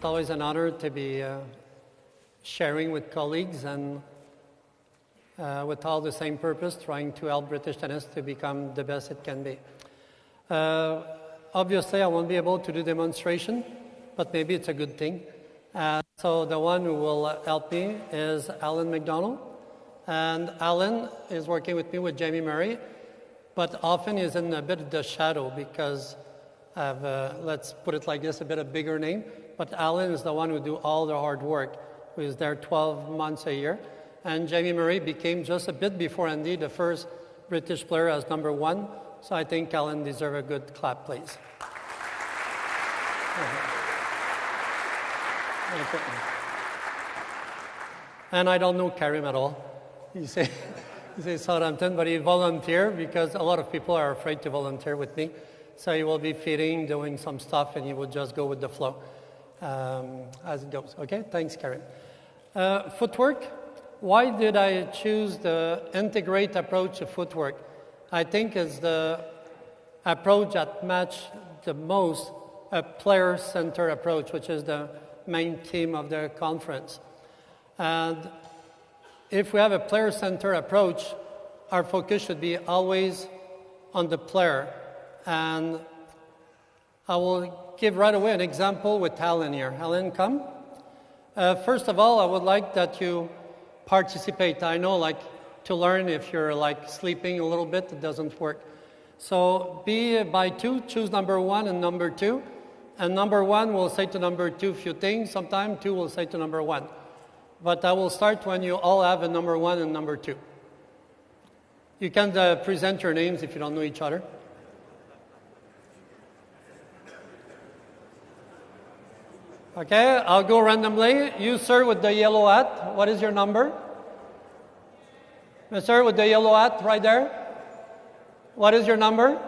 It's always an honor to be sharing with colleagues and with all the same purpose, trying to help British tennis to become the best it can be. Obviously, I won't be able to do demonstration, but maybe it's a good thing. So the one who will help me is Alan McDonald. And Alan is working with me with Jamie Murray, but often is in a bit of the shadow because I have, let's put it like this, a bit of bigger name. But Alan is the one who do all the hard work, who is there 12 months a year. And Jamie Murray became just a bit before Andy the first British player as number 1. So I think Alan deserves a good clap, please. And I don't know Karim at all. He says Southampton, but he volunteered because a lot of people are afraid to volunteer with me. So he will be feeding, doing some stuff, and he will just go with the flow as it goes. Okay, thanks, Karim. Footwork. Why did I choose the integrate approach to footwork? I think it's the approach that matches the most a player-centered approach, which is the main theme of the conference. And if we have a player-centered approach, our focus should be always on the player. And I will give right away an example with Alan here. Alan, come. First of all, I would like that you participate. I know, like, to learn, if you're, like, sleeping a little bit, it doesn't work. So be by 2, choose number 1 and number 2. And number 1 will say to number 2 a few things. Sometimes 2 will say to number 1. But I will start when you all have a number 1 and number 2. You can present your names if you don't know each other. Okay, I'll go randomly. You, sir, with the yellow hat, what is your number? Sir, with the yellow hat, right there. What is your number?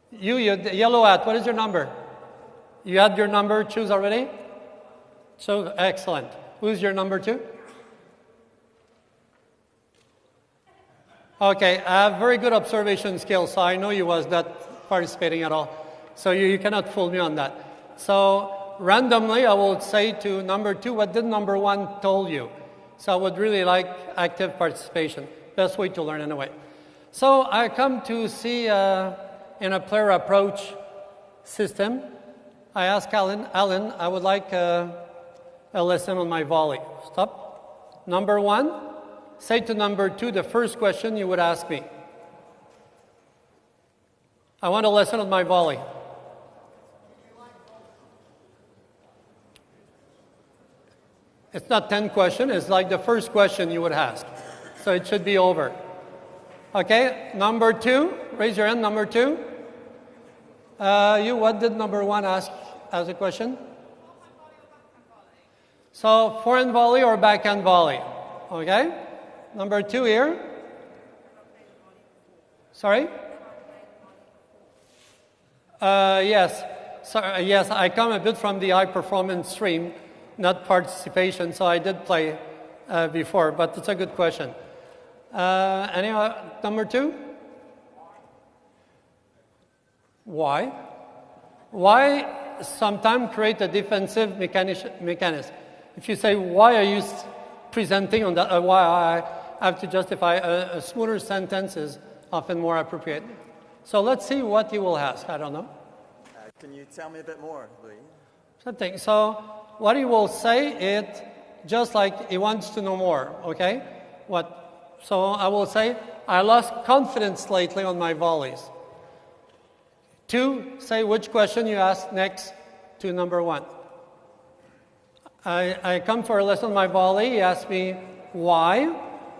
You, the yellow hat, what is your number? You had your number, choose already? So, excellent. Who's your number 2? Okay, I have very good observation skills, so I know you was not participating at all. So you cannot fool me on that. So randomly, I will say to number 2, what did number 1 told you? So I would really like active participation. Best way to learn anyway. So I come to see in a player approach system, I ask Alan, I would like a lesson on my volley. Stop. Number 1, say to number 2 the first question you would ask me. I want a lesson on my volley. It's not 10 questions, it's like the first question you would ask. So it should be over. Okay, number 2, raise your hand, number 2. What did number 1 ask as a question? So forehand volley or backhand volley? Okay. Number 2 here. Sorry? Yes. Sorry, yes, I come a bit from the high performance stream, not participation, so I did play before, but it's a good question. Anyway, number 2? Why? Why sometimes create a defensive mechanism? If you say, why are you presenting on that, why I have to justify, a smoother sentence is often more appropriate. So let's see what he will ask. I don't know. Can you tell me a bit more, Louis? Something. So what he will say is just like he wants to know more, okay? So I will say, I lost confidence lately on my volleys. 2, say which question you ask next to number 1. I come for a lesson on my volley, he asks me why,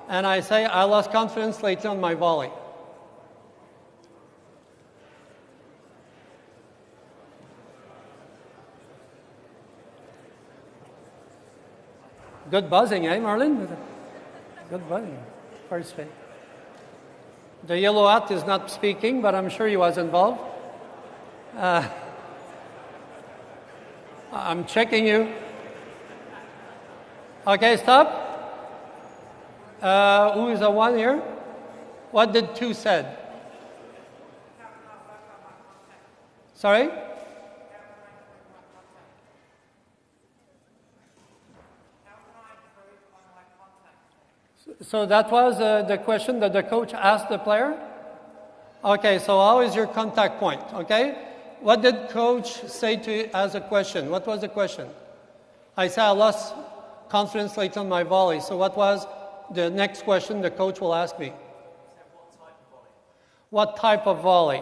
and I say, I lost confidence lately on my volley. Good buzzing, eh, Marlon? Good buzzing. First thing. The yellow hat is not speaking, but I'm sure he was involved. I'm checking you. Okay, stop. Who is the 1 here? What did 2 said? Sorry? So that was the question that the coach asked the player? Okay, so how is your contact point, okay? What did coach say to you as a question? What was the question? I said I lost confidence late on my volley. So what was the next question the coach will ask me? What type of volley?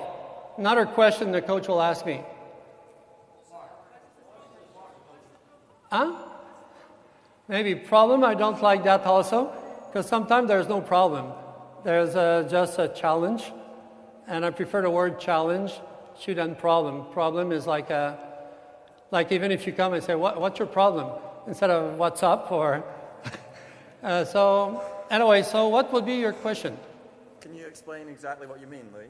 Another question the coach will ask me. Huh? Maybe problem. I don't like that also, because sometimes there's no problem. There's just a challenge, and I prefer the word challenge than problem. Problem is like even if you come and say, what's your problem? Instead of what's up or... so anyway, so what would be your question? Can you explain exactly what you mean, Louis?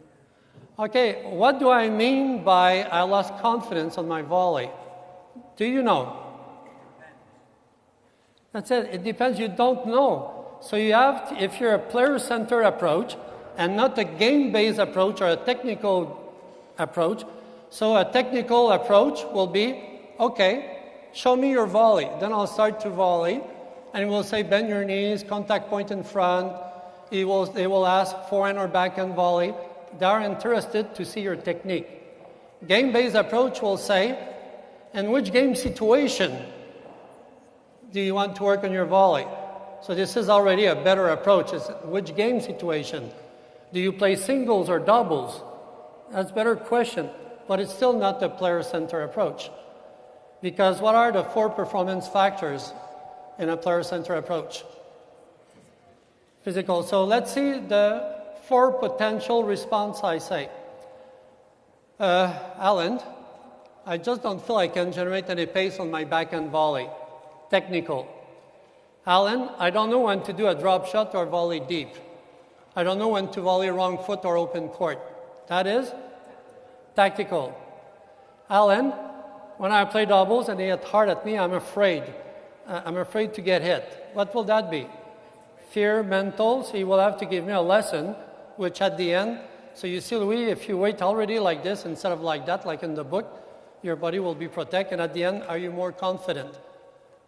Okay, what do I mean by I lost confidence on my volley? Do you know? That's it. It depends. You don't know. So you have to, if you're a player-centered approach and not a game-based approach or a technical approach. So a technical approach will be, okay, show me your volley. Then I'll start to volley, and we'll say bend your knees, contact point in front. They will ask forehand or backhand volley. They are interested to see your technique. Game-based approach will say, in which game situation do you want to work on your volley? So this is already a better approach. It's which game situation? Do you play singles or doubles? That's a better question, but it's still not the player-centered approach. Because what are the 4 performance factors in a player-centered approach? Physical. So let's see the 4 potential response I say. Alan, I just don't feel I can generate any pace on my backhand volley. Technical. Alan, I don't know when to do a drop shot or volley deep. I don't know when to volley wrong foot or open court. That is tactical. Alan, when I play doubles and they hit hard at me, I'm afraid. I'm afraid to get hit. What will that be? Fear, mental. So you will have to give me a lesson, which at the end, so you see, Louis, if you wait already like this instead of like that, like in the book, your body will be protected. And at the end, are you more confident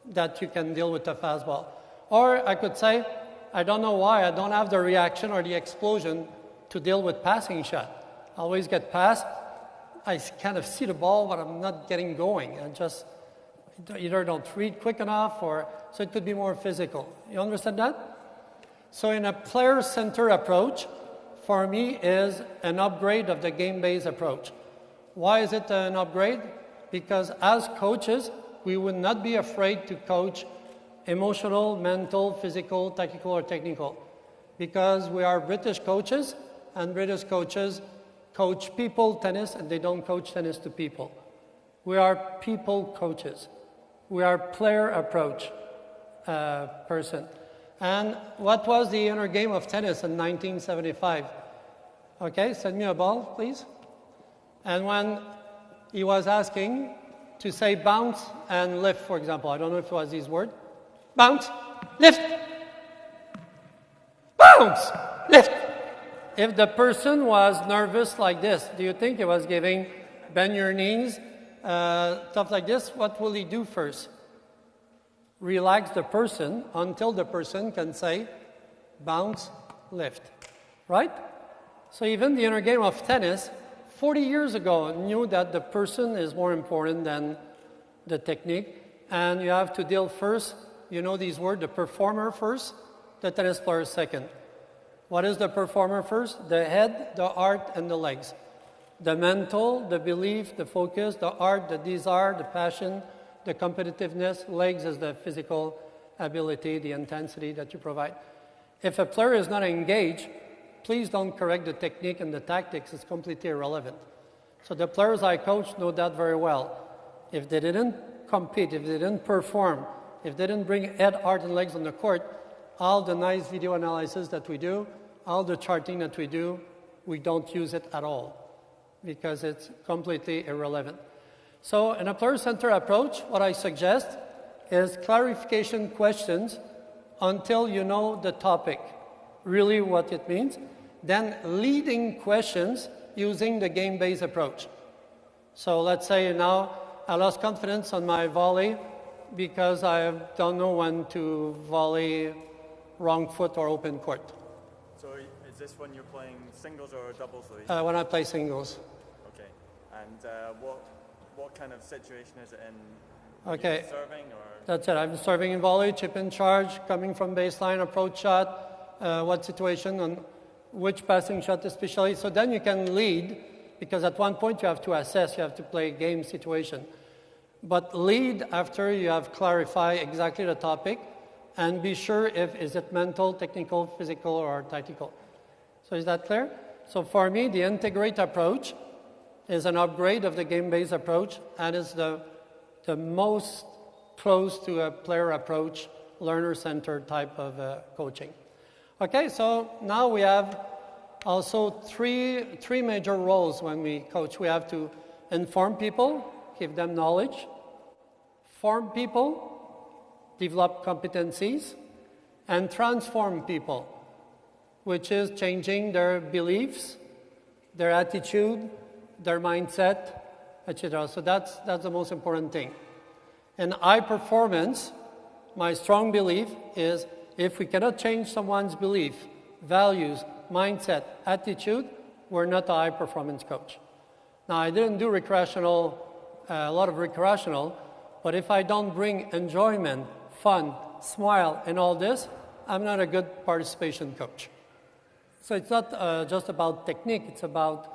that you can deal with the fastball? Or I could say, I don't know why I don't have the reaction or the explosion to deal with passing shot. I always get past. I kind of see the ball, but I'm not getting going. I just either don't read quick enough, or so it could be more physical. You understand that? So in a player-centered approach, for me, is an upgrade of the game-based approach. Why is it an upgrade? Because as coaches, we would not be afraid to coach emotional, mental, physical, tactical, or technical. Because we are British coaches, and British coaches coach people tennis, and they don't coach tennis to people. We are people coaches. We are player approach person. And what was the inner game of tennis in 1975? Okay, send me a ball, please. And when he was asking to say bounce and lift, for example, I don't know if it was his word. Bounce, lift, bounce, lift. If the person was nervous like this, do you think he was giving bend your knees, stuff like this? What will he do first? Relax the person until the person can say bounce, lift, right? So even the inner game of tennis, 40 years ago, knew that the person is more important than the technique, and you have to deal first, you know these words, the performer first, the tennis player second. What is the performer first? The head, the heart, and the legs. The mental, the belief, the focus, the art, the desire, the passion, the competitiveness. Legs is the physical ability, the intensity that you provide. If a player is not engaged, please don't correct the technique and the tactics. It's completely irrelevant. So the players I coach know that very well. If they didn't compete, if they didn't perform, if they didn't bring head, heart, and legs on the court, all the nice video analysis that we do, all the charting that we do, we don't use it at all because it's completely irrelevant. So in a player-centered approach, what I suggest is clarification questions until you know the topic, really what it means. Then leading questions using the game-based approach. So let's say now I lost confidence on my volley because I don't know when to volley wrong foot or open court. So is this when you're playing singles or doubles, Louis? When I play singles. Okay. And what kind of situation is it in? Okay. Serving or? That's it. I'm serving in volley, chip in charge, coming from baseline, approach shot, what situation, and which passing shot especially. So then you can lead, because at one point you have to assess, you have to play game situation. But lead after you have clarified exactly the topic and be sure if is it mental, technical, physical, or tactical. So is that clear? So for me, the integrate approach is an upgrade of the game-based approach and is the most close to a player approach, learner-centered type of coaching. Okay, so now we have also three major roles when we coach. We have to inform people, give them knowledge, form people, develop competencies, and transform people, which is changing their beliefs, their attitude, their mindset, etc. So that's the most important thing. In high performance, my strong belief is if we cannot change someone's belief, values, mindset, attitude, we're not a high performance coach. Now, I didn't do a lot of recreational, but if I don't bring enjoyment, fun, smile, and all this, I'm not a good participation coach. So it's not just about technique, it's about,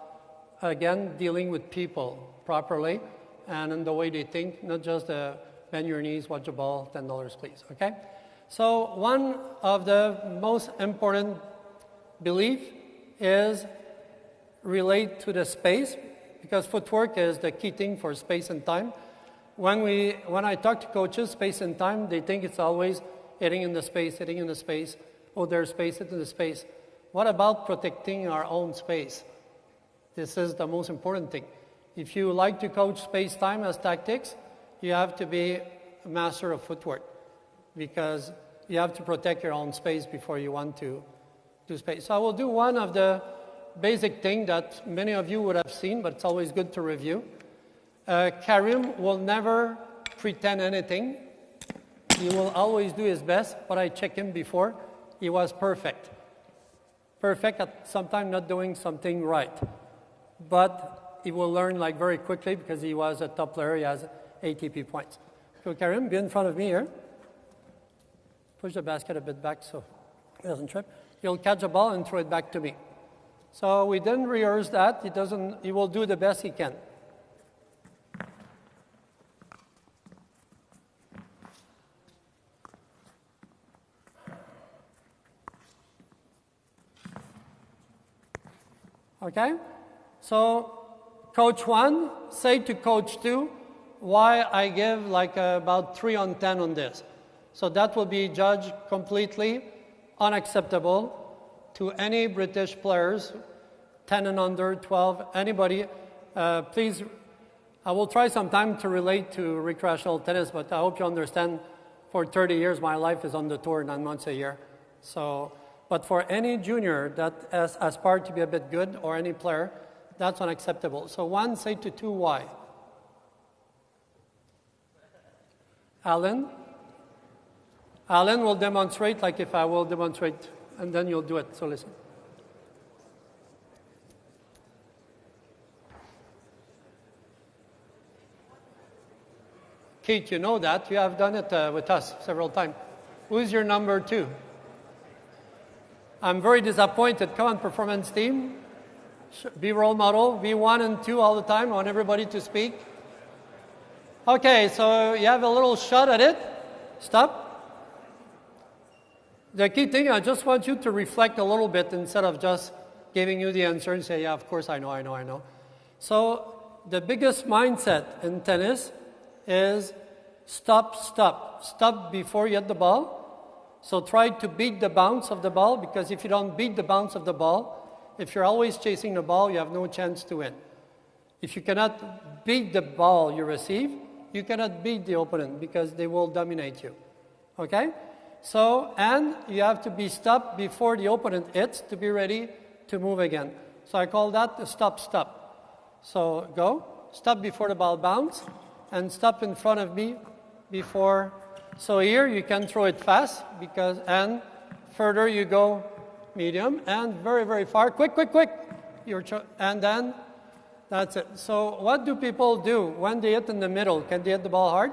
again, dealing with people properly and in the way they think, not just bend your knees, watch the ball, $10 please, okay? So one of the most important belief is relate to the space, because footwork is the key thing for space and time. When I talk to coaches, space and time, they think it's always hitting in the space, oh, there's space, hit in the space. What about protecting our own space? This is the most important thing. If you like to coach space-time as tactics, you have to be a master of footwork, because you have to protect your own space before you want to do space. So I will do one of the basic things that many of you would have seen, but it's always good to review. Karim will never pretend anything. He will always do his best, but I checked him before. He was perfect. Perfect at sometimes not doing something right. But he will learn very quickly because he was a top player. He has ATP points. So Karim, be in front of me here. Push the basket a bit back so he doesn't trip. He'll catch a ball and throw it back to me. So we didn't rehearse that. He will do the best he can. Okay? So coach 1, say to coach 2, why I give about 3 on 10 on this. So that will be judged completely unacceptable to any British players, 10 and under, 12, anybody. Please, I will try sometime to relate to recreational tennis, but I hope you understand for 30 years my life is on the tour 9 months a year. So, but for any junior that aspires to be a bit good or any player, that's unacceptable. So 1, say to 2, why? Alan? Alan will demonstrate like if I will demonstrate, and then you'll do it. So listen. Kate, you know that. You have done it with us several times. Who's your number 2? I'm very disappointed. Come on, performance team. Be role model. Be 1 and 2 all the time. I want everybody to speak. Okay, so you have a little shot at it. Stop. The key thing, I just want you to reflect a little bit instead of just giving you the answer and say, yeah, of course, I know. So the biggest mindset in tennis is stop before you hit the ball. So try to beat the bounce of the ball, because if you don't beat the bounce of the ball, if you're always chasing the ball, you have no chance to win. If you cannot beat the ball you receive, you cannot beat the opponent because they will dominate you. Okay? So, and you have to be stopped before the opponent hits to be ready to move again. So I call that the stop. So go, stop before the ball bounce, and stop in front of me before. So here you can throw it fast and Further you go, medium, and very, very far. Quick, quick, quick. And then that's it. So what do people do when they hit in the middle? Can they hit the ball hard?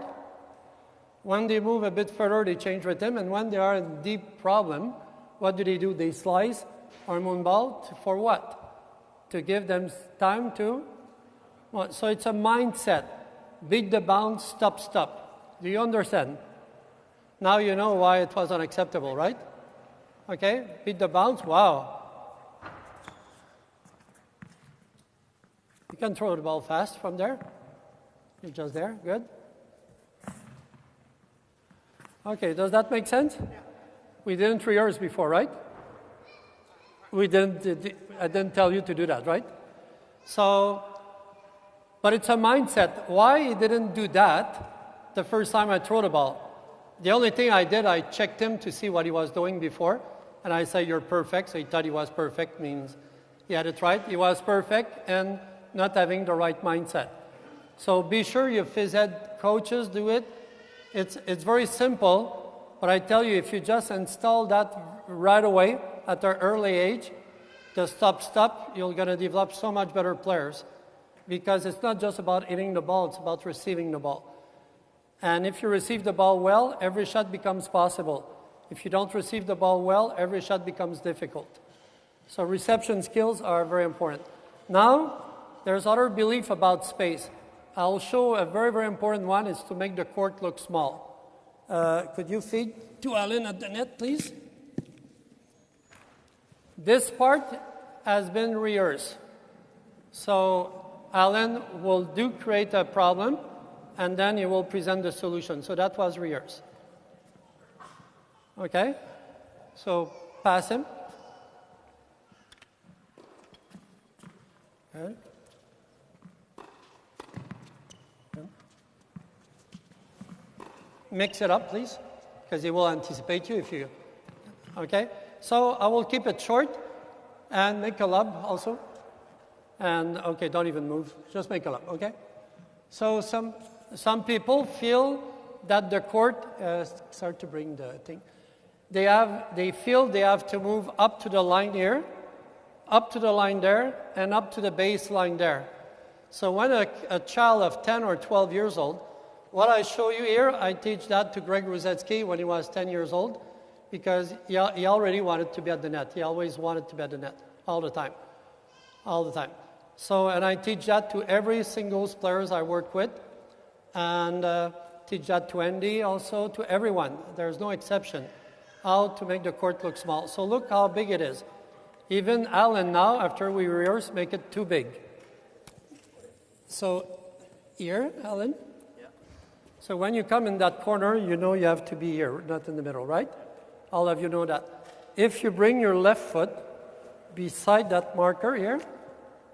When they move a bit further, they change rhythm. And when they are in deep problem, what do? They slice or moonball for what? To give them time to. Well, so it's a mindset. Beat the bounce, stop, stop. Do you understand? Now you know why it was unacceptable, right? Okay, beat the bounce. Wow. You can throw the ball fast from there. You're just there. Good. Okay, does that make sense? Yeah. We didn't rehearse before, right? We didn't. I didn't tell you to do that, right? So, but it's a mindset. Why he didn't do that the first time I threw the ball? The only thing I did, I checked him to see what he was doing before, and I said, "You're perfect." So he thought he was perfect, means he had it right. He was perfect and not having the right mindset. So be sure your phys ed coaches do it. It's very simple, but I tell you, if you just install that right away at an early age, the stop, you're going to develop so much better players, because it's not just about hitting the ball, it's about receiving the ball. And if you receive the ball well, every shot becomes possible. If you don't receive the ball well, every shot becomes difficult. So reception skills are very important. Now, there's other belief about space. I'll show a very, very important one is to make the court look small. Could you feed to Alan at the net, please? This part has been rehearsed. So Alan will create a problem, and then he will present the solution. So that was rehearsed. Okay? So pass him. Okay. Mix it up, please, because he will anticipate you if you... Okay? So I will keep it short and make a lob also. And, okay, don't even move. Just make a lob, okay? So some people feel that the court... start to bring the thing. They feel they have to move up to the line here, up to the line there, and up to the baseline there. So when a child of 10 or 12 years old, what I show you here, I teach that to Greg Ruzetsky when he was 10 years old, because he already wanted to be at the net. He always wanted to be at the net, all the time. So, and I teach that to every singles players I work with, and teach that to Andy also, to everyone. There's no exception, how to make the court look small. So look how big it is. Even Alan now, after we rehearse, make it too big. So here, Alan. Yeah. So when you come in that corner, you know you have to be here, not in the middle, right? All of you know that. If you bring your left foot beside that marker here,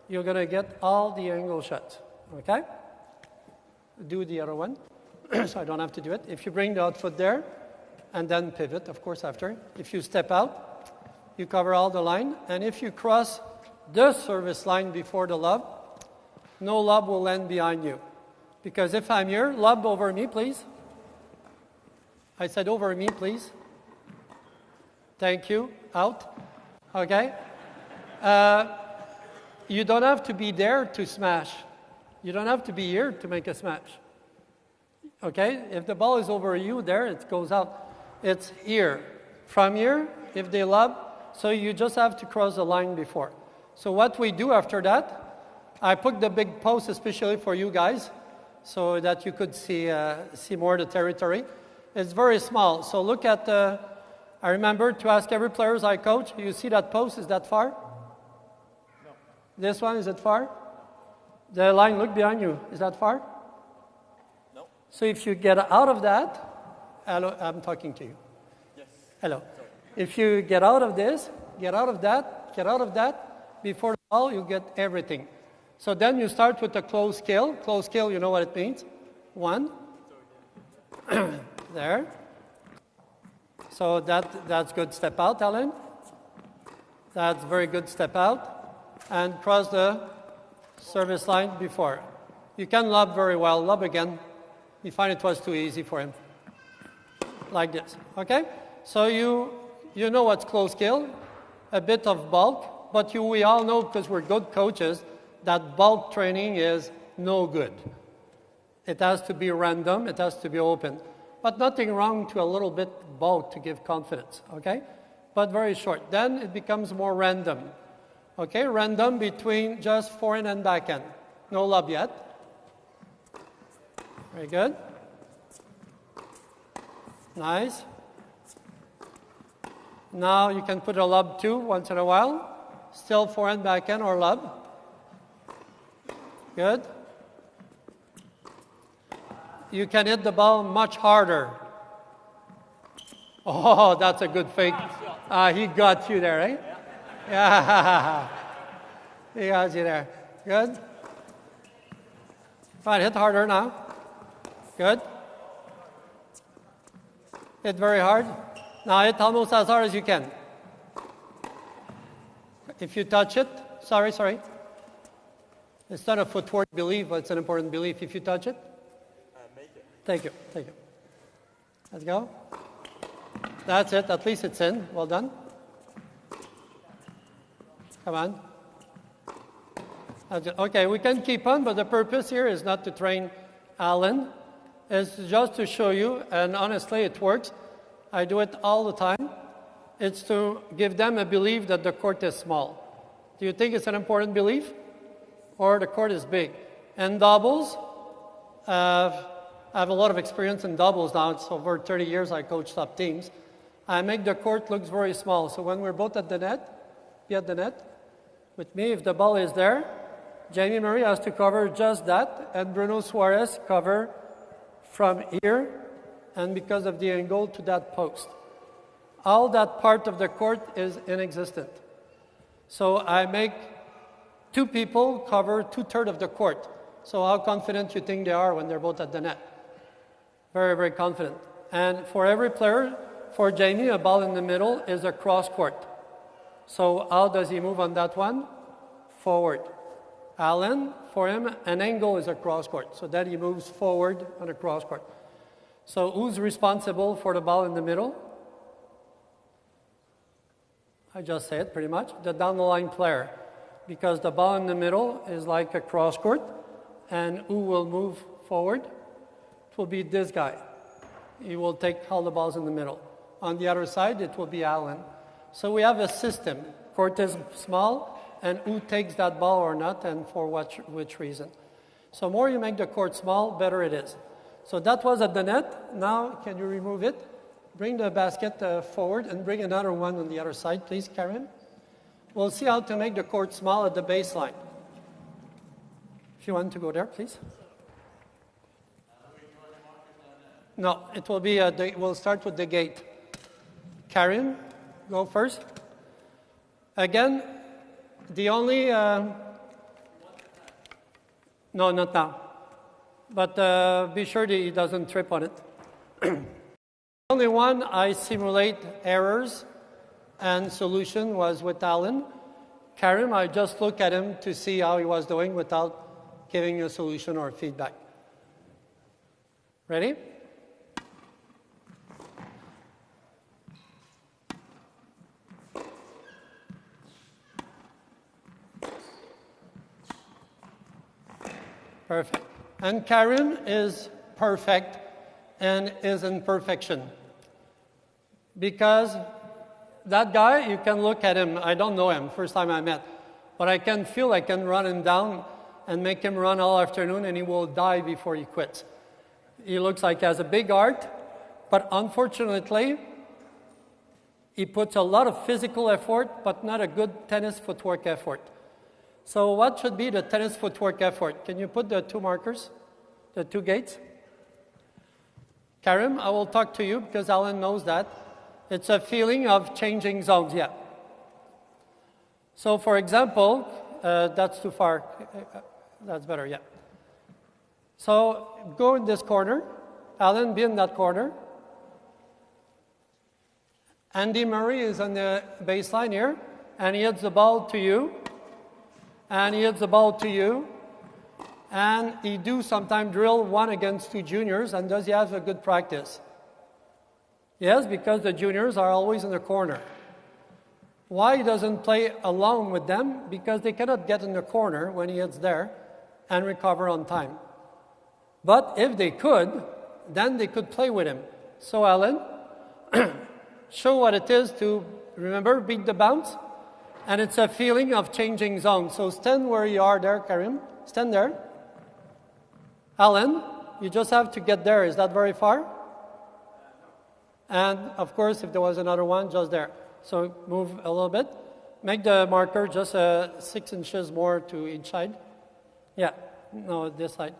you're going to get all the angle shots, okay? Do the other one, so I don't have to do it. If you bring the out foot there, and then pivot, of course, after. If you step out, you cover all the line. And if you cross the service line before the lob, no lob will land behind you. Because if I'm here, lob over me, please. I said over me, please. Thank you. Out. Okay? You don't have to be there to smash. You don't have to be here to make a smash. Okay? If the ball is over you there, it goes out. It's here. From here, if they lob, so you just have to cross the line before. So what we do after that, I put the big post especially for you guys, so that you could see more the territory. It's very small. So look at I remember to ask every player I coach, you see that post, is that far? No. This one, is it far? The line, look behind you, is that far? No. So if you get out of that, hello, I'm talking to you. Yes. Hello. Sorry. If you get out of this, get out of that, before the ball, you get everything. So then you start with a close scale. Close scale, you know what it means. 1. There. So that's good. Step out, Alan. That's very good. Step out. And cross the service line before. You can lob very well. Lob again. You find it was too easy for him. Like this. Okay? So you know what's close kill, a bit of bulk, but we all know, because we're good coaches, that bulk training is no good. It has to be random, it has to be open. But nothing wrong to a little bit bulk to give confidence, okay? But very short. Then it becomes more random. Okay, random between just forehand and backhand. No lob yet. Very good. Nice. Now you can put a lob too once in a while. Still forehand, backhand, or lob. Good. You can hit the ball much harder. Oh, that's a good fake. He got you there, right? Yeah. He got you there. Good. Right, hit harder now. Good. Hit very hard. Now hit almost as hard as you can. If you touch it, sorry. It's not a footwork belief, but it's an important belief. If you touch it, make it. Take it. Let's go. That's it. At least it's in. Well done. Come on. Okay, we can keep on, but the purpose here is not to train Alan. It's just to show you, and honestly, it works. I do it all the time. It's to give them a belief that the court is small. Do you think it's an important belief? Or the court is big? And doubles, I have a lot of experience in doubles now. It's over 30 years I coach top teams. I make the court look very small. So when we're both at the net, be at the net with me, if the ball is there, Jamie Murray has to cover just that, and Bruno Suarez cover from here, and because of the angle to that post. All that part of the court is inexistent. So I make two people cover 2/3 of the court. So how confident you think they are when they're both at the net? Very, very confident. And for every player, for Jamie, a ball in the middle is a cross court. So how does he move on that one? Forward. Alan, for him, an angle is a cross court. So then he moves forward on a cross court. So who's responsible for the ball in the middle? I just said pretty much. The down the line player. Because the ball in the middle is like a cross court. And who will move forward? It will be this guy. He will take all the balls in the middle. On the other side, it will be Alan. So we have a system. Court is small, and who takes that ball or not, and for which reason. So more you make the court small, better it is. So that was at the net. Now, can you remove it? Bring the basket forward and bring another one on the other side, please, Cayer-An. We'll see how to make the court small at the baseline. If you want to go there, please. No, it will be, we'll start with the gate. Cayer-An, go first. Again, the only, no, not now. But be sure that he doesn't trip on it. The only one I simulate errors and solution was with Alan. Cayer-An, I just look at him to see how he was doing without giving a solution or feedback. Ready? Perfect. And Cayer-An is perfect and is in perfection. Because that guy, you can look at him. I don't know him, first time I met. But I can feel I can run him down and make him run all afternoon, and he will die before he quits. He looks like he has a big heart, but unfortunately, he puts a lot of physical effort, but not a good tennis footwork effort. So what should be the tennis footwork effort? Can you put the two markers, the two gates? Cayer-An, I will talk to you because Alan knows that. It's a feeling of changing zones, yeah. So for example, that's too far. That's better, yeah. So go in this corner. Alan, be in that corner. Andy Murray is on the baseline here, and he hits the ball to you. And he hits the ball to you. And he do sometimes drill 1 against 2 juniors, and does he have a good practice? Yes, because the juniors are always in the corner. Why he doesn't play alone with them? Because they cannot get in the corner when he hits there and recover on time. But if they could, then they could play with him. So Alan, show what it is to, remember, beat the bounce. And it's a feeling of changing zone. So stand where you are there, Karim. Stand there. Alan, you just have to get there. Is that very far? And, of course, if there was another one, just there. So move a little bit. Make the marker just 6 inches more to each side. Yeah, no, this side.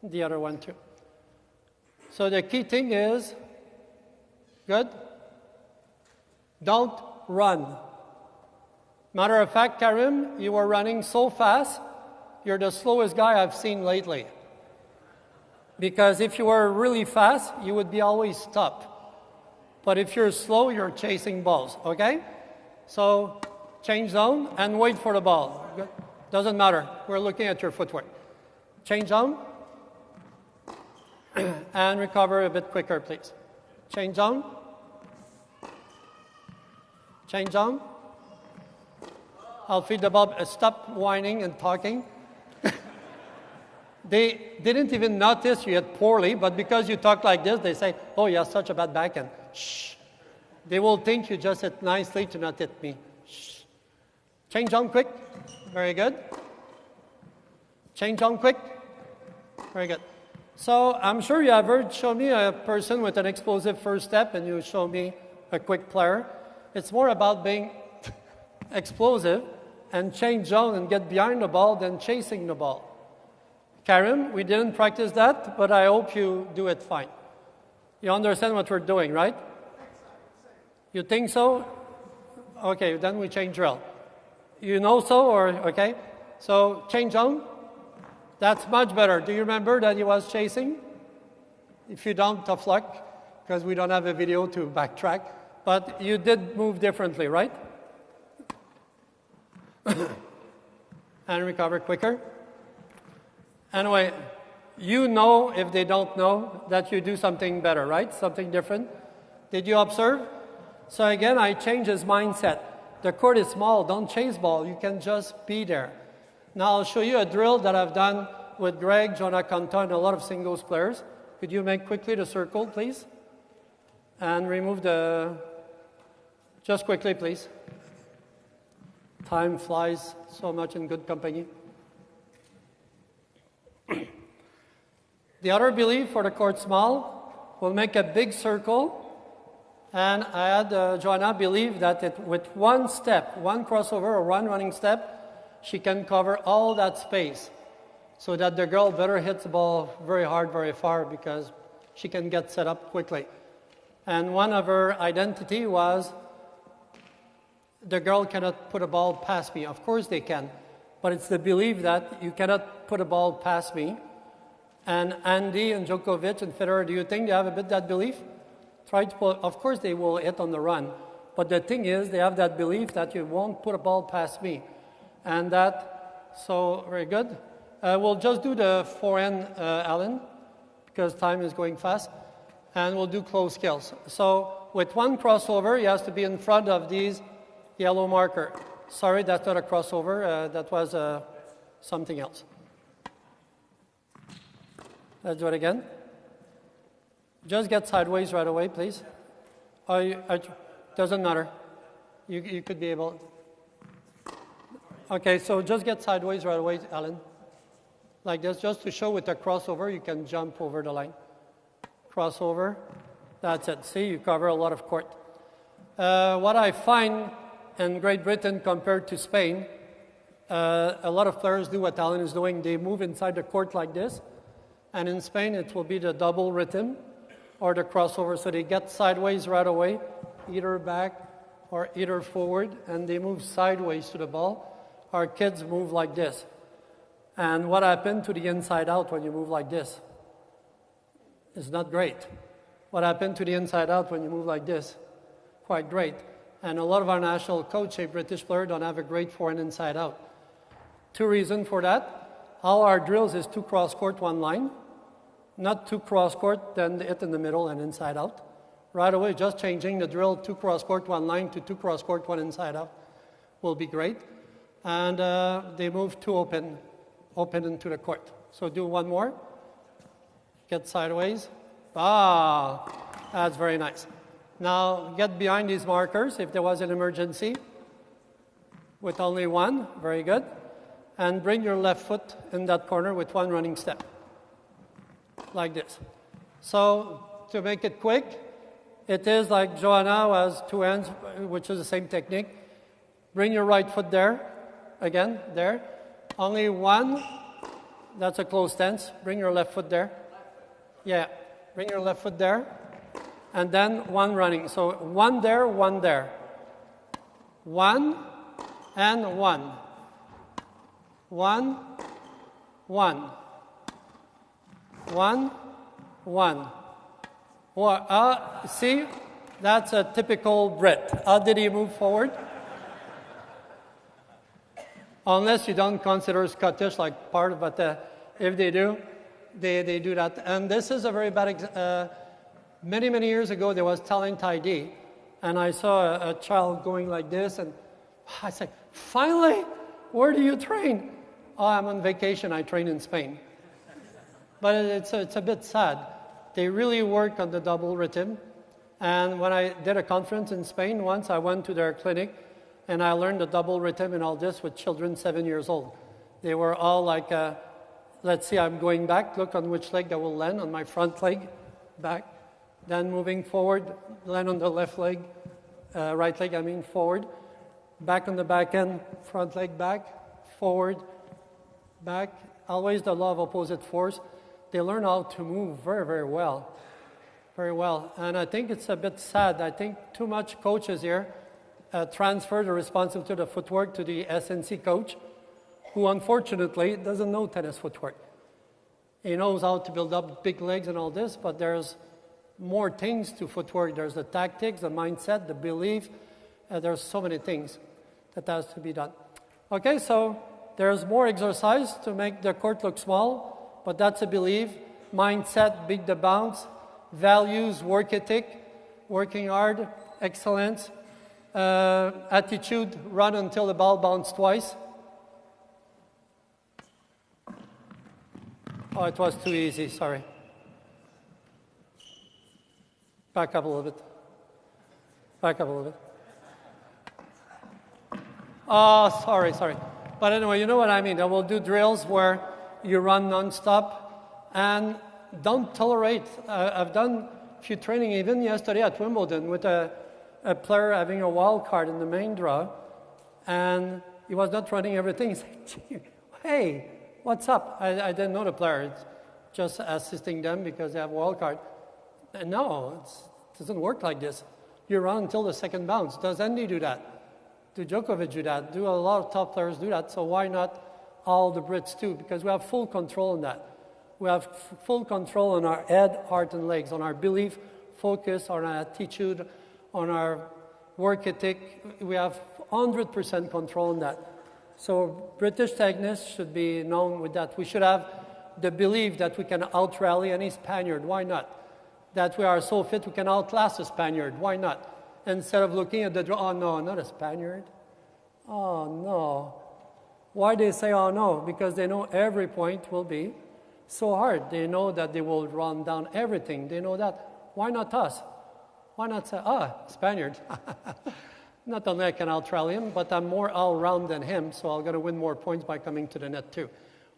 The other one, too. So the key thing is, good, don't run. Matter of fact, Karim, you were running so fast, you're the slowest guy I've seen lately. Because if you were really fast, you would be always stopped. But if you're slow, you're chasing balls, okay? So change zone and wait for the ball. Good. Doesn't matter. We're looking at your footwork. Change zone. And recover a bit quicker, please. Change zone. Change zone. I'll feed the ball. Stop whining and talking. They didn't even notice you hit poorly, but because you talk like this, they say, oh, you have such a bad backhand. Shh. They will think you just hit nicely to not hit me. Shh. Change on quick. Very good. Change on quick. Very good. So I'm sure you have heard, show me a person with an explosive first step, and you show me a quick player. It's more about being explosive and change zone and get behind the ball than chasing the ball. Karim, we didn't practice that, but I hope you do it fine. You understand what we're doing, right? You think so? Okay, then we change drill. You know so, or okay? So change zone. That's much better. Do you remember that he was chasing? If you don't, tough luck, because we don't have a video to backtrack. But you did move differently, right? And recover quicker. Anyway, you know, if they don't know, that you do something better, right? Something different. Did you observe? So again, I change his mindset. The court is small. Don't chase ball. You can just be there. Now I'll show you a drill that I've done with Greg, Jonah Conta, and a lot of singles players. Could you make quickly the circle, please? And remove the... Just quickly, please. Time flies so much in good company. The other belief for the court small will make a big circle. And I had Joanna believe that with one step, one crossover or one running step, she can cover all that space so that the girl better hits the ball very hard, very far, because she can get set up quickly. And one of her identity was the girl cannot put a ball past me. Of course they can, but it's the belief that you cannot put a ball past me. And Andy and Djokovic and Federer, do you think they have a bit that belief? Try to pull, of course they will hit on the run, but the thing is they have that belief that you won't put a ball past me. And that, so very good. We'll just do the forehand, Alan, because time is going fast, and we'll do close skills. So with one crossover, he has to be in front of these yellow marker. Sorry, that's not a crossover, that was something else. Let's do it again. Just get sideways right away, please. Doesn't matter. You could be able. Okay, so just get sideways right away, Alan. Like this, just to show with the crossover, you can jump over the line. Crossover, that's it. See, you cover a lot of court. What I find in Great Britain compared to Spain, a lot of players do what Alan is doing. They move inside the court like this. And in Spain, it will be the double rhythm or the crossover. So they get sideways right away, either back or either forward, and they move sideways to the ball. Our kids move like this. And what happened to the inside out when you move like this? It's not great. What happened to the inside out when you move like this? Quite great. And a lot of our national coach, a British player, don't have a great forehand inside out. Two reasons for that. All our drills is 2 cross court, 1 line. Not 2 cross court, then hit in the middle and inside out. Right away, just changing the drill, 2 cross-court, 1 line to 2 cross-court, 1 inside out will be great. And they move 2 open into the court. So do 1 more. Get sideways. That's very nice. Now get behind these markers if there was an emergency with only 1. Very good. And bring your left foot in that corner with 1 running step. Like this. So to make it quick, it is like Joanna has 2 hands, which is the same technique. Bring your right foot there. Again, there. Only 1. That's a close stance. Bring your left foot there. Yeah. Bring your left foot there. And then 1 running. So 1 there, 1 there. 1 and 1. 1, 1. 1, 1. See, that's a typical Brit. How did he move forward? Unless you don't consider Scottish like part of it. If they do, they do that. And this is a very bad many, many years ago, there was talent ID. And I saw a child going like this. And I said, finally, where do you train? Oh, I'm on vacation. I train in Spain. But it's a bit sad. They really work on the double rhythm. And when I did a conference in Spain once, I went to their clinic, and I learned the double rhythm and all this with children 7 years old. They were all like, let's see, I'm going back. Look on which leg I will land, on my front leg, back. Then moving forward, land on the left leg, right leg, forward. Back on the back end, front leg back, forward, back. Always the law of opposite force. They learn how to move very, very well. Very well. And I think it's a bit sad. I think too much coaches here transfer the responsibility of the footwork to the SNC coach, who unfortunately doesn't know tennis footwork. He knows how to build up big legs and all this, but there's more things to footwork. There's the tactics, the mindset, the belief. There's so many things that has to be done. Okay, so there's more exercise to make the court look small, but that's a belief. Mindset, beat the bounce. Values, work ethic, working hard, excellence. Attitude, run until the ball bounces twice. Oh, it was too easy, sorry. Back up a little bit. Back up a little bit. Oh, sorry. But anyway, you know what I mean. I will do drills where you run non-stop and don't tolerate. I've done a few training even yesterday at Wimbledon with a player having a wild card in the main draw, and he was not running everything. He said, hey, what's up? I didn't know the player. It's just assisting them because they have a wild card. And no, it doesn't work like this. You run until the second bounce. Does Andy do that? Do Djokovic do that? Do a lot of top players do that? So why not all the Brits too? Because we have full control on that. We have full control on our head, heart, and legs, on our belief, focus, on our attitude, on our work ethic. We have 100% control on that. So British tennis should be known with that. We should have the belief that we can out-rally any Spaniard. Why not? That we are so fit we can outlast a Spaniard. Why not? Instead of looking at the draw, oh no, not a Spaniard. Oh no. Why they say oh no? Because they know every point will be so hard. They know that they will run down everything. They know that. Why not us? Why not say, Spaniard? Not only I can out-rally him, but I'm more all-round than him, so I'm going to win more points by coming to the net too.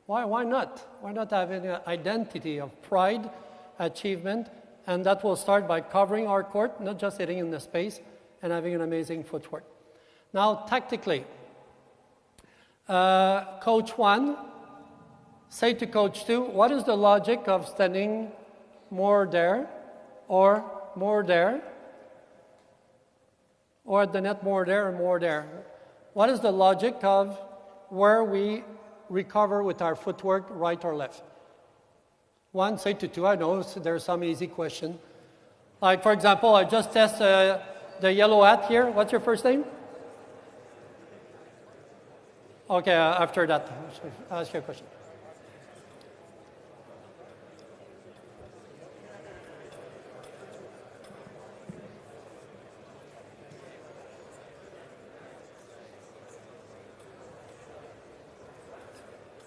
Why not? Why not have an identity of pride, achievement, and that will start by covering our court, not just hitting in the space, and having an amazing footwork. Now, tactically, Coach 1, say to Coach 2, what is the logic of standing more there, or more there, or at the net more there, or more there? What is the logic of where we recover with our footwork, right or left? 1, say to 2, I know there's some easy question. Like, for example, I just test the yellow hat here. What's your first name? Okay, after that, I'll ask you a question.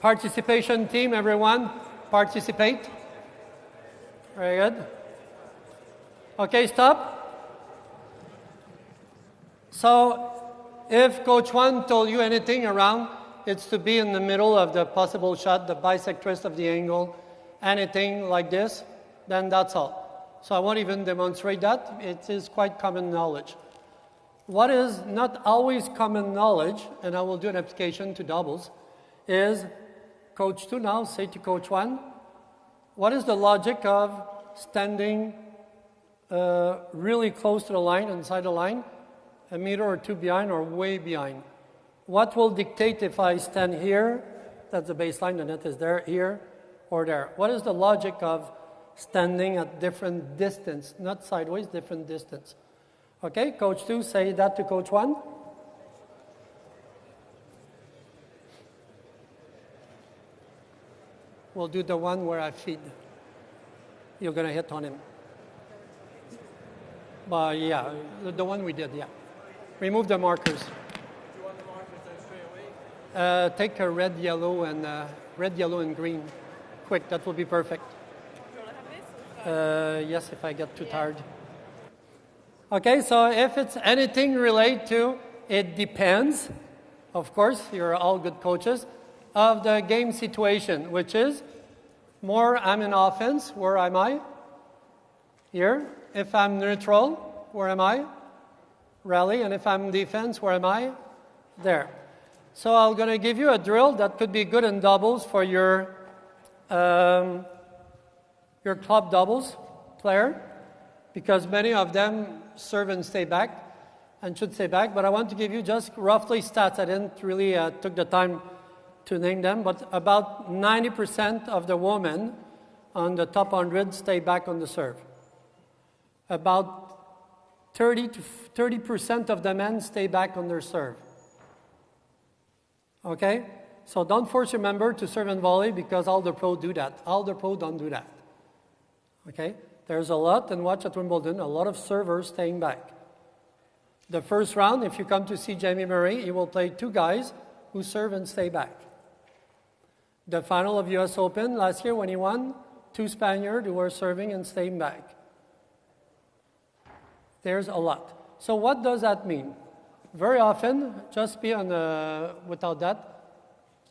Participation team, everyone, participate. Very good. Okay, stop. So, if Coach 1 told you anything around, it's to be in the middle of the possible shot, the bisectress of the angle, anything like this, then that's all. So I won't even demonstrate that. It is quite common knowledge. What is not always common knowledge, and I will do an application to doubles, is Coach 2 now say to Coach 1, what is the logic of standing really close to the line, inside the line, a meter or two behind or way behind? What will dictate if I stand here, that's the baseline, the net is there, here, or there? What is the logic of standing at different distance, not sideways, different distance? Okay, Coach 2, say that to Coach 1. We'll do the one where I feed. You're going to hit on him. But yeah, the one we did, yeah. Remove the markers. Do you want the markers out straight away? Take a red, yellow, and green. Quick, that will be perfect. Do you want to have this? Yes, if I get too tired. Okay, so if it's anything related to, it depends, of course, you're all good coaches, of the game situation, which is more I'm in offense, where am I? Here. If I'm neutral, where am I? Rally. And if I'm defense, where am I? There. So I'm going to give you a drill that could be good in doubles for your club doubles player, because many of them serve and stay back and should stay back. But I want to give you just roughly stats. I didn't really took the time to name them, but about 90% of the women on the top 100 stay back on the serve. About 30% of the men stay back on their serve. Okay? So don't force your member to serve and volley because all the pros do that. All the pros don't do that. Okay? There's a lot, and watch at Wimbledon, a lot of servers staying back. The first round, if you come to see Jamie Murray, he will play two guys who serve and stay back. The final of US Open last year when he won, two Spaniards who were serving and staying back. There's a lot. So what does that mean? Very often, just be on without that,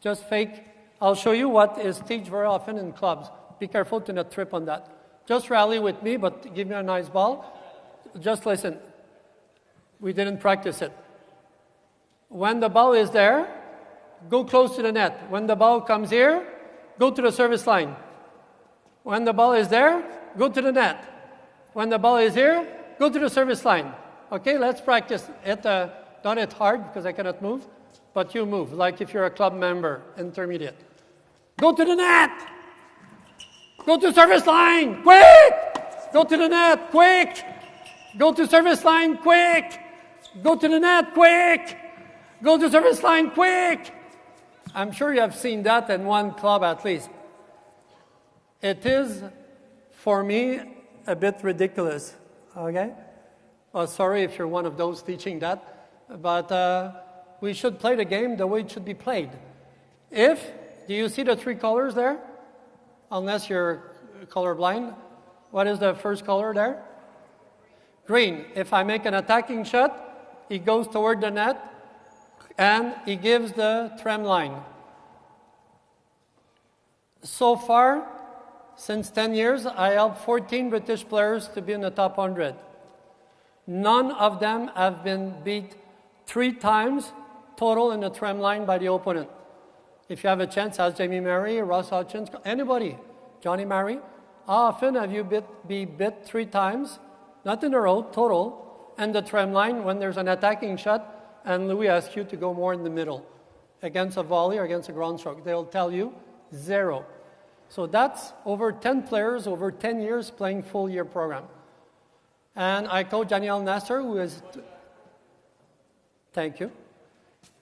just fake. I'll show you what is teach very often in clubs. Be careful to not trip on that. Just rally with me, but give me a nice ball. Just listen. We didn't practice it. When the ball is there, go close to the net. When the ball comes here, go to the service line. When the ball is there, go to the net. When the ball is here, go to the service line. Okay, let's practice it. Don't hit hard because I cannot move, but you move, like if you're a club member, intermediate. Go to the net! Go to service line, quick! Go to the net, quick! Go to service line, quick! Go to the net, quick! Go to service line, quick! I'm sure you have seen that in one club at least. It is, for me, a bit ridiculous, okay? Well, sorry if you're one of those teaching that, but we should play the game the way it should be played. Do you see the three colors there? Unless you're colorblind. What is the first color there? Green. If I make an attacking shot, he goes toward the net and he gives the trem line. So far, since 10 years, I helped 14 British players to be in the top 100. None of them have been beat 3 times total in the trem line by the opponent. If you have a chance, ask Jamie Murray, Ross Hutchins, anybody, Johnny Murray, how often have you been bit 3 times, not in a row, total, and the trem line when there's an attacking shot and Louis asks you to go more in the middle against a volley or against a ground stroke? They'll tell you 0. So that's over 10 players over 10 years playing full year program. And I coach Daniel Nasser, who is, thank you,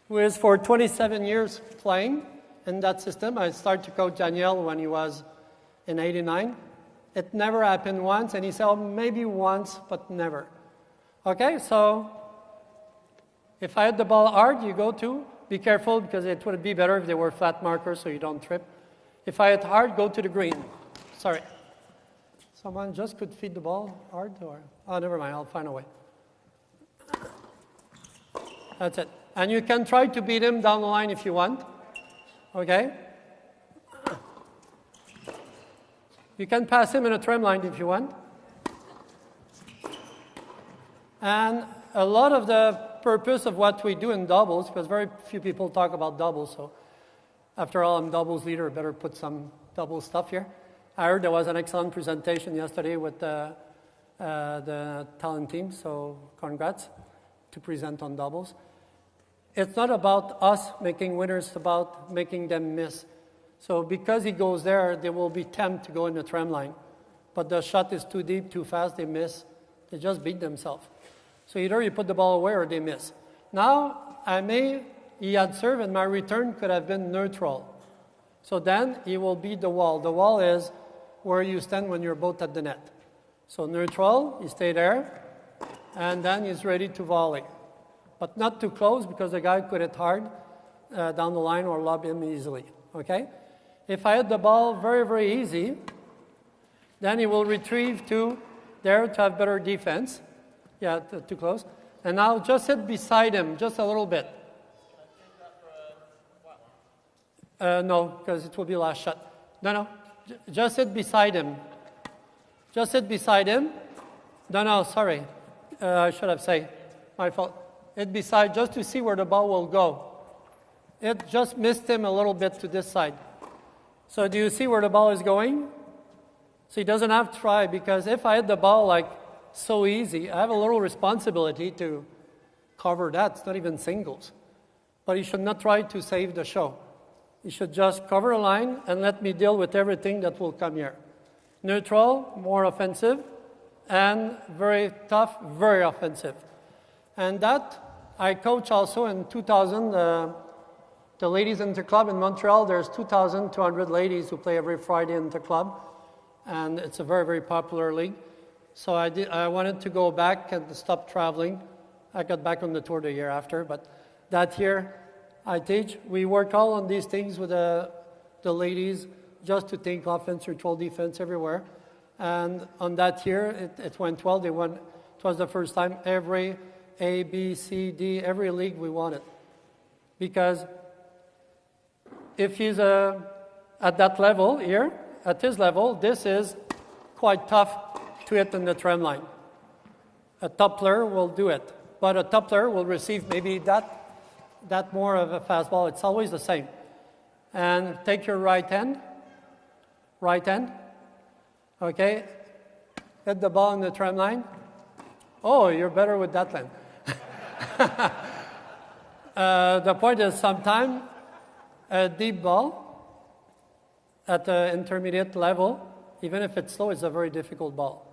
who is for 27 years playing in that system. I started to coach Daniel when he was in 89. It never happened once, and he said, oh, maybe once, but never. Okay, so if I hit the ball hard, you go to Be careful because it would be better if they were flat markers so you don't trip. If I hit hard, go to the green. Sorry. Someone just could feed the ball hard or... Oh, never mind, I'll find a way. That's it. And you can try to beat him down the line if you want. Okay? You can pass him in a trim line if you want. And a lot of the purpose of what we do in doubles, because very few people talk about doubles, so after all, I'm doubles leader, I better put some double stuff here. I heard there was an excellent presentation yesterday with the talent team, so congrats to present on doubles. It's not about us making winners, it's about making them miss. So because he goes there, they will be tempted to go in the tram line. But the shot is too deep, too fast, they miss. They just beat themselves. So either you put the ball away or they miss. Now, he had served and my return could have been neutral. So then he will beat the wall. The wall is where you stand when you're both at the net. So neutral, you stay there, and then he's ready to volley. But not too close because the guy could hit hard down the line or lob him easily. Okay? If I hit the ball very, very easy, then he will retrieve to there to have better defense. Yeah, too close. And now just hit beside him, just a little bit. No, because it will be last shot. No. Just hit beside him. Just hit beside him. No, sorry. I should have said. My fault. Hit beside just to see where the ball will go. It just missed him a little bit to this side. So do you see where the ball is going? So he doesn't have to try, because if I hit the ball like so easy, I have a little responsibility to cover that. It's not even singles. But he should not try to save the show. He should just cover a line and let me deal with everything that will come here. Neutral, more offensive, and very tough, very offensive. And that, I coach also in 2000, the ladies interclub in Montreal. There's 2,200 ladies who play every Friday in the club. And it's a very, very popular league. So I wanted to go back and stop traveling. I got back on the tour the year after, but that year I teach. We work all on these things with the ladies, just to think offense, neutral, defense everywhere. And on that year, it went well. They won. It was the first time every A, B, C, D, every league we won it. Because if he's at that level here, at his level, this is quite tough to hit in the tram line. A top player will do it, but a top player will receive maybe that more of a fastball. It's always the same. And take your right hand, okay, hit the ball in the tram line. Oh, you're better with that line. The point is sometimes a deep ball at the intermediate level, even if it's slow, it's a very difficult ball.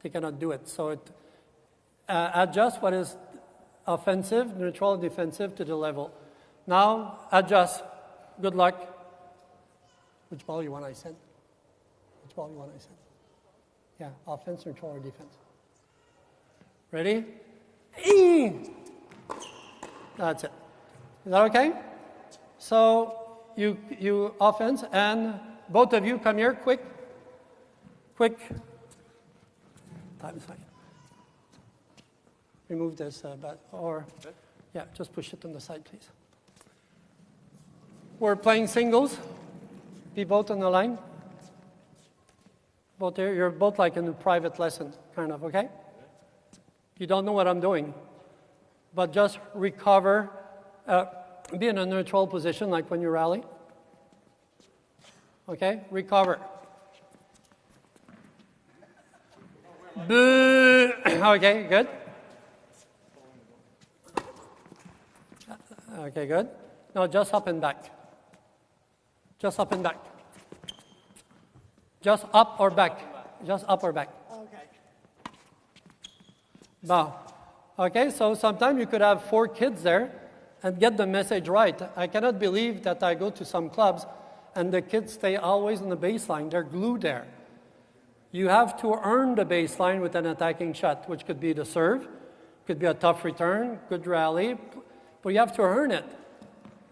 They cannot do it. So it adjust what is offensive, neutral, defensive to the level. Now, adjust. Good luck. Which ball you want I send? Which ball you want I send? Yeah, offense, neutral, or defense. Ready? That's it. Is that okay? So you offense, and both of you come here, quick. Time is fine. Remove this, just push it on the side, please. We're playing singles. Be both on the line. Both here. You're both like in a private lesson, kind of, okay? You don't know what I'm doing, but just recover. Be in a neutral position, like when you rally. Okay, recover. Boo. Okay, good. Okay, good. No, just up and back. Just up and back. Just up or back. Just up or back. Okay. Wow. Okay, so sometimes you could have 4 kids there and get the message right. I cannot believe that I go to some clubs and the kids stay always on the baseline. They're glued there. You have to earn the baseline with an attacking shot, which could be the serve, could be a tough return, good rally, but you have to earn it.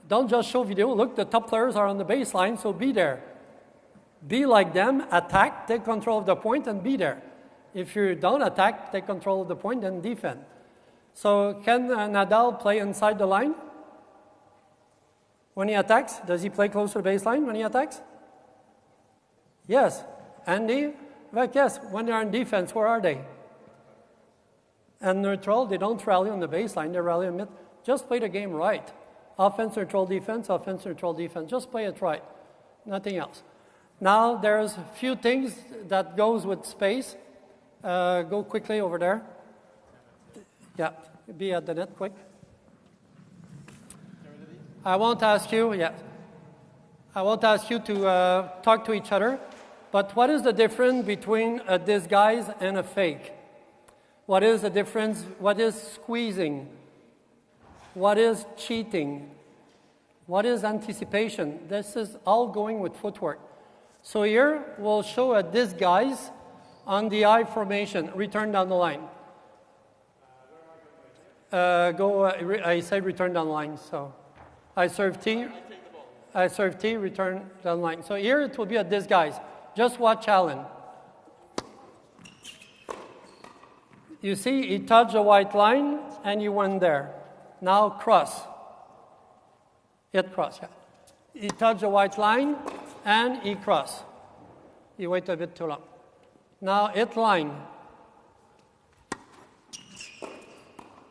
Don't just show video. Look, the top players are on the baseline, so be there. Be like them, attack, take control of the point, and be there. If you don't attack, take control of the point, then defend. So can Nadal play inside the line? When he attacks, does he play close to the baseline when he attacks? Yes. Andy? Yes. When they're in defense, where are they? And neutral, they don't rally on the baseline, they rally on mid. Just play the game right. Offense, neutral, defense, offense, neutral, defense. Just play it right. Nothing else. Now, there's a few things that goes with space. Go quickly over there. Yeah, be at the net quick. I won't ask you to talk to each other, but what is the difference between a disguise and a fake? What is the difference? What is squeezing? What is cheating? What is anticipation? This is all going with footwork. So here we'll show a disguise on the I formation, return down the line. I said return down the line, so I serve T, return down the line. So here it will be a disguise. Just watch Alan. You see, he touched the white line and he went there. Now cross. Hit cross, yeah. He touched the white line and he crossed. He waited a bit too long. Now hit line.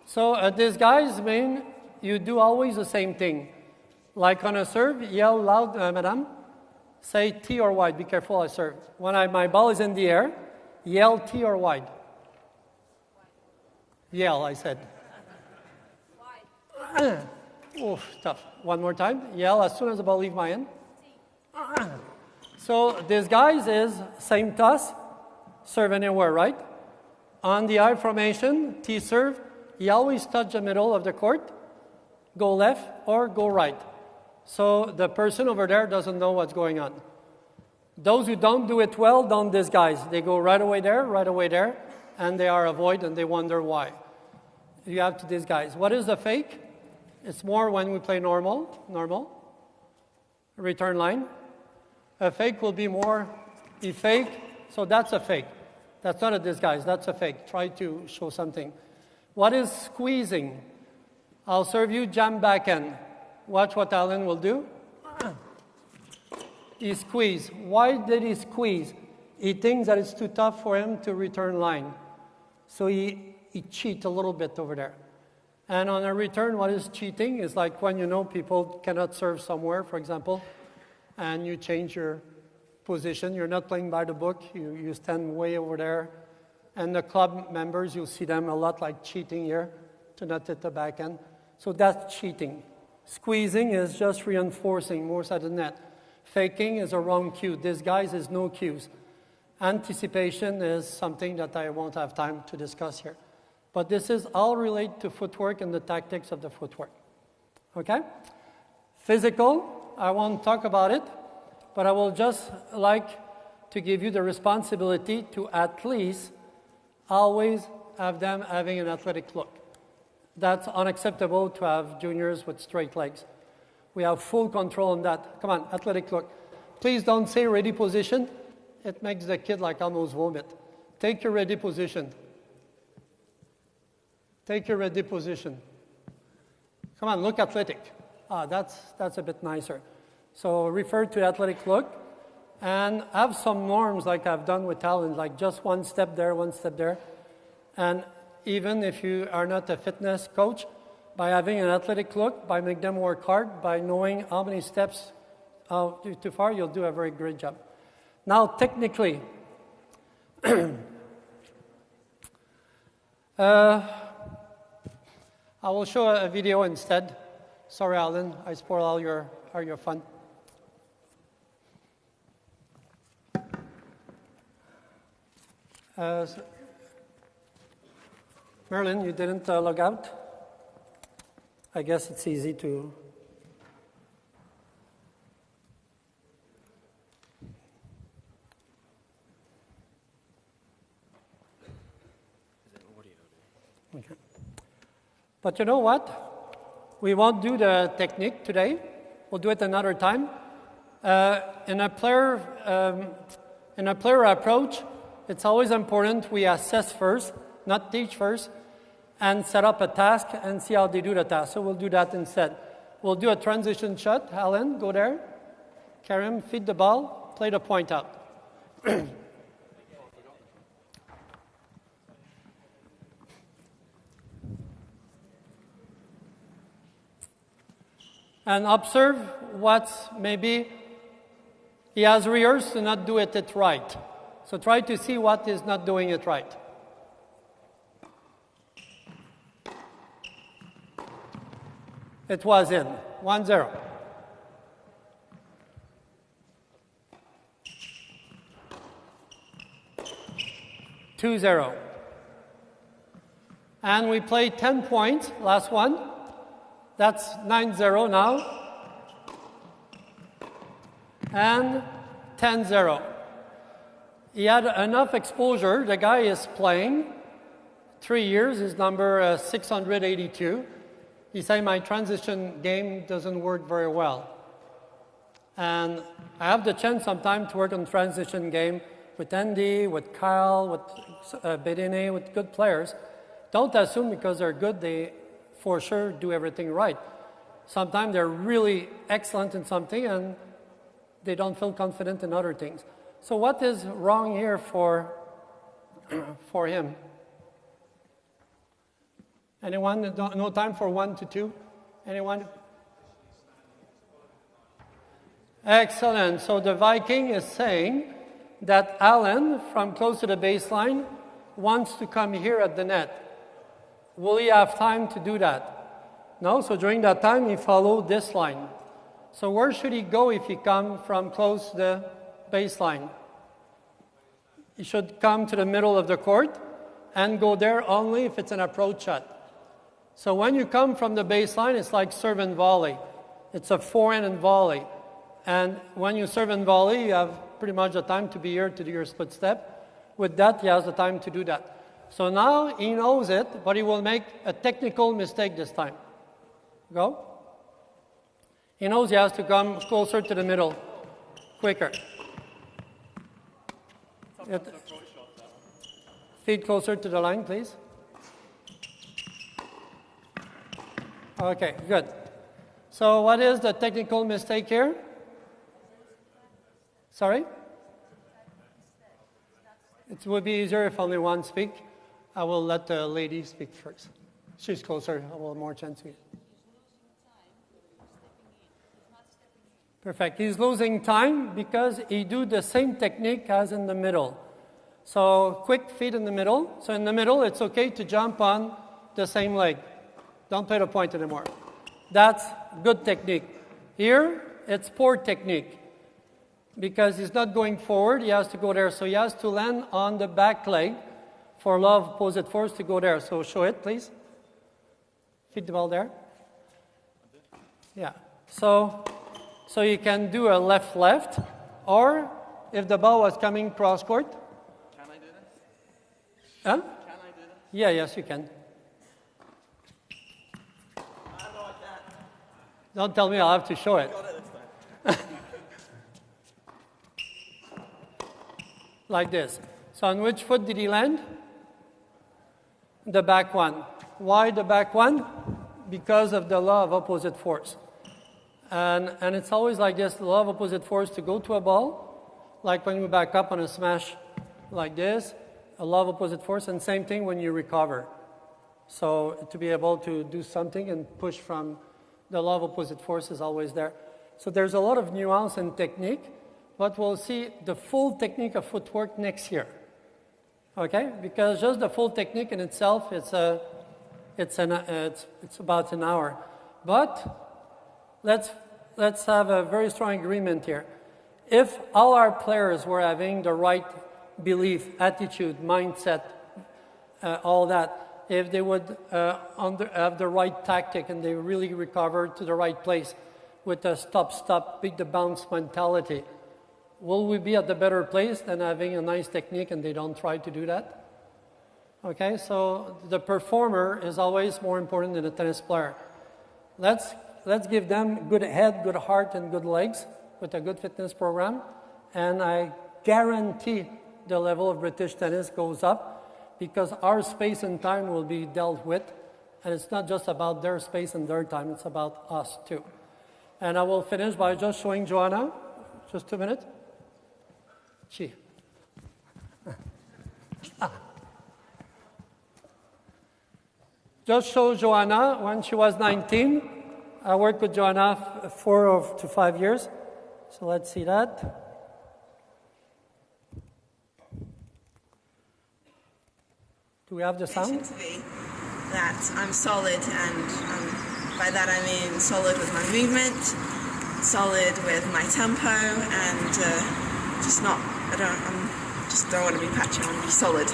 So a disguise means you do always the same thing. Like on a serve, yell loud, madam. Say T or wide. Be careful, I serve. When my ball is in the air, yell T or wide. Yell, I said. Oof, tough. One more time. Yell as soon as the ball leaves my hand. So this guys is same toss, serve anywhere, right? On the I formation, T serve, he always touch the middle of the court, go left or go right. So the person over there doesn't know what's going on. Those who don't do it well don't disguise. They go right away there, and they are avoid and they wonder why. You have to disguise. What is the fake? It's more when we play normal, return line. A fake will be more, he fake, so that's a fake. That's not a disguise, that's a fake. Try to show something. What is squeezing? I'll serve you jam backhand. Watch what Alan will do. He squeezed. Why did he squeeze? He thinks that it's too tough for him to return line. So he cheats a little bit over there. And on a return, what is cheating? Is like when you know people cannot serve somewhere, for example, and you change your position. You're not playing by the book. You stand way over there. And the club members, you'll see them a lot like cheating here to not hit the backhand. So that's cheating. Squeezing is just reinforcing more side of the net. Faking is a wrong cue. Disguise is no cues. Anticipation is something that I won't have time to discuss here. But this is all related to footwork and the tactics of the footwork. Okay? Physical, I won't talk about it, but I will just like to give you the responsibility to at least always have them having an athletic look. That's unacceptable to have juniors with straight legs. We have full control on that. Come on, athletic look. Please don't say ready position. It makes the kid like almost vomit. Take your ready position. Take your ready position. Come on, look athletic. That's a bit nicer. So refer to athletic look and have some norms like I've done with talent, like just one step there. And even if you are not a fitness coach, by having an athletic look, by making them work hard, by knowing how many steps too far, you'll do a very great job. Now, technically, I will show a video instead. Sorry, Alan, I spoiled all your fun. Merlin, you didn't log out? I guess it's easy to... Okay. But you know what? We won't do the technique today. We'll do it another time. In a player approach, it's always important we assess first, not teach first, and set up a task and see how they do the task. So we'll do that instead. We'll do a transition shot. Alan, go there. Cayer-An, feed the ball, play the point out. And observe what's maybe he has rehearsed to not do it right. So try to see what is not doing it right. It was in. 1-0. And we play 10 points, last one. That's 9-0 now. And 10-0. He had enough exposure. The guy is playing 3 years. He's number 682. He said, my transition game doesn't work very well. And I have the chance sometimes to work on transition game with Andy, with Kyle, with Bedene, with good players. Don't assume because they're good, they for sure do everything right. Sometimes they're really excellent in something and they don't feel confident in other things. So what is wrong here for him? Anyone? No time for 1 to 2? Anyone? Excellent. So the Viking is saying that Alan, from close to the baseline, wants to come here at the net. Will he have time to do that? No, so during that time, he followed this line. So where should he go if he comes from close to the baseline? He should come to the middle of the court and go there only if it's an approach shot. So when you come from the baseline, it's like serve and volley. It's a forehand and volley. And when you serve and volley, you have pretty much the time to be here to do your split step. With that, he has the time to do that. So now he knows it, but he will make a technical mistake this time. Go. He knows he has to come closer to the middle, quicker. Feet closer to the line, please. Okay, good. So what is the technical mistake here? Sorry? It would be easier if only one speak. I will let the lady speak first. She's closer. I will have more chance to. Perfect. He's losing time because he do the same technique as in the middle. So quick feet in the middle. So in the middle, it's okay to jump on the same leg. Don't play the point anymore. That's good technique. Here, it's poor technique because he's not going forward. He has to go there. So he has to land on the back leg for law of opposite force to go there. So show it, please. Feed the ball there. Yeah. So you can do a left-left, or if the ball was coming cross-court. Can I do this? Huh? Can I do this? Yeah, yes, you can. Don't tell me I'll have to show it. Got it this time. Like this. So on which foot did he land? The back one. Why the back one? Because of the law of opposite force. And it's always like this, the law of opposite force to go to a ball, like when you back up on a smash like this, a law of opposite force, and same thing when you recover. So to be able to do something and push from the law of opposite force is always there. So there's a lot of nuance and technique, but we'll see the full technique of footwork next year. Okay? Because just the full technique in itself, it's about an hour. But let's have a very strong agreement here. If all our players were having the right belief, attitude, mindset, all that, if they would have the right tactic and they really recover to the right place with a stop, beat the bounce mentality, will we be at the better place than having a nice technique and they don't try to do that? Okay, so the performer is always more important than the tennis player. Let's give them good head, good heart, and good legs with a good fitness program. And I guarantee the level of British tennis goes up because our space and time will be dealt with. And it's not just about their space and their time, it's about us too. And I will finish by just showing Joanna, just 2 minutes. Just show Joanna when she was 19. I worked with Joanna 4 to 5 years. So let's see that. Do we have the sound? To be that I'm solid, and by that I mean solid with my movement, solid with my tempo, and just don't want to be patchy. I want to be solid.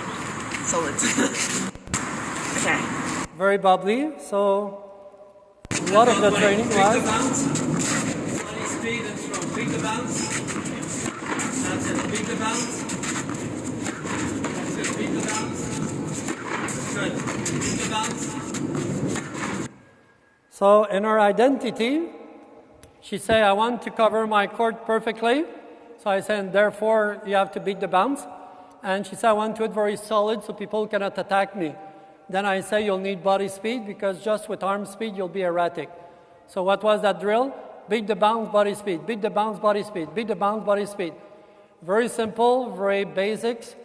Okay. Very bubbly. So a lot of the training was. Funny speed and strong. Pick the bounce. That's it. Pick the bounce. That's it. Pick the bounce. Good. Pick the bounce. So in her identity, she said, I want to cover my court perfectly. So I said, therefore, you have to beat the bounce. And she said, I want to do it very solid so people cannot attack me. Then I say, you'll need body speed because just with arm speed, you'll be erratic. So what was that drill? Beat the bounce, body speed. Beat the bounce, body speed. Beat the bounce, body speed. Very simple, very basics.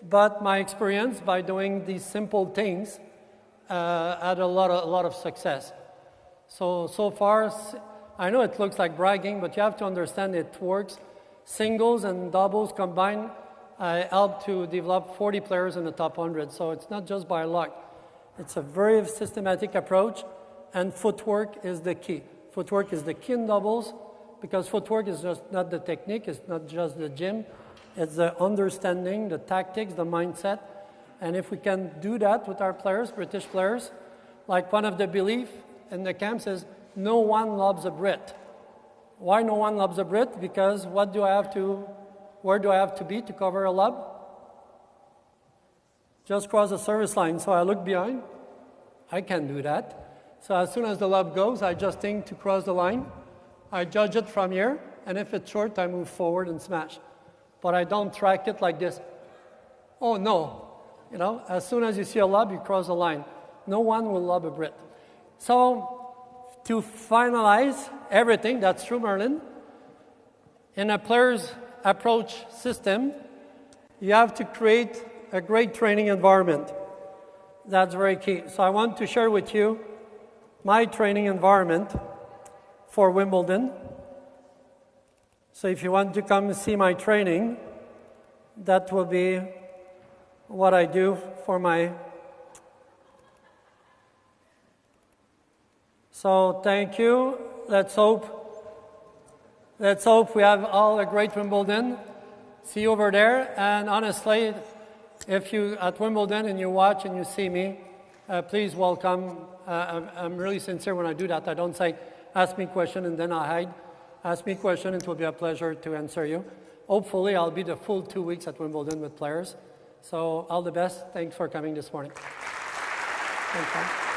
But my experience by doing these simple things had a lot of success. So far, I know it looks like bragging, but you have to understand it works. Singles and doubles combined, I helped to develop 40 players in the top 100. So it's not just by luck. It's a very systematic approach, and footwork is the key. Footwork is the key in doubles, because footwork is just not the technique, it's not just the gym, it's the understanding, the tactics, the mindset. And if we can do that with our players, British players, like one of the beliefs in the camps is, no one loves a Brit. Why no one loves a Brit? Because where do I have to be to cover a lob? Just cross the service line. So I look behind. I can't do that. So as soon as the lob goes, I just think to cross the line. I judge it from here, and if it's short, I move forward and smash. But I don't track it like this. Oh, no. You know, as soon as you see a lob, you cross the line. No one will lob a Brit. So to finalize everything, that's true, Merlin, in a player's approach system, you have to create a great training environment. That's very key. So I want to share with you my training environment for Wimbledon. So if you want to come see my training, that will be what I do for my... So thank you. Let's hope we have all a great Wimbledon. See you over there. And honestly, if you at Wimbledon and you watch and you see me, please welcome. I'm really sincere when I do that. I don't say, ask me a question and then I hide. Ask me a question, it will be a pleasure to answer you. Hopefully, I'll be the full 2 weeks at Wimbledon with players. So all the best. Thanks for coming this morning. Thanks,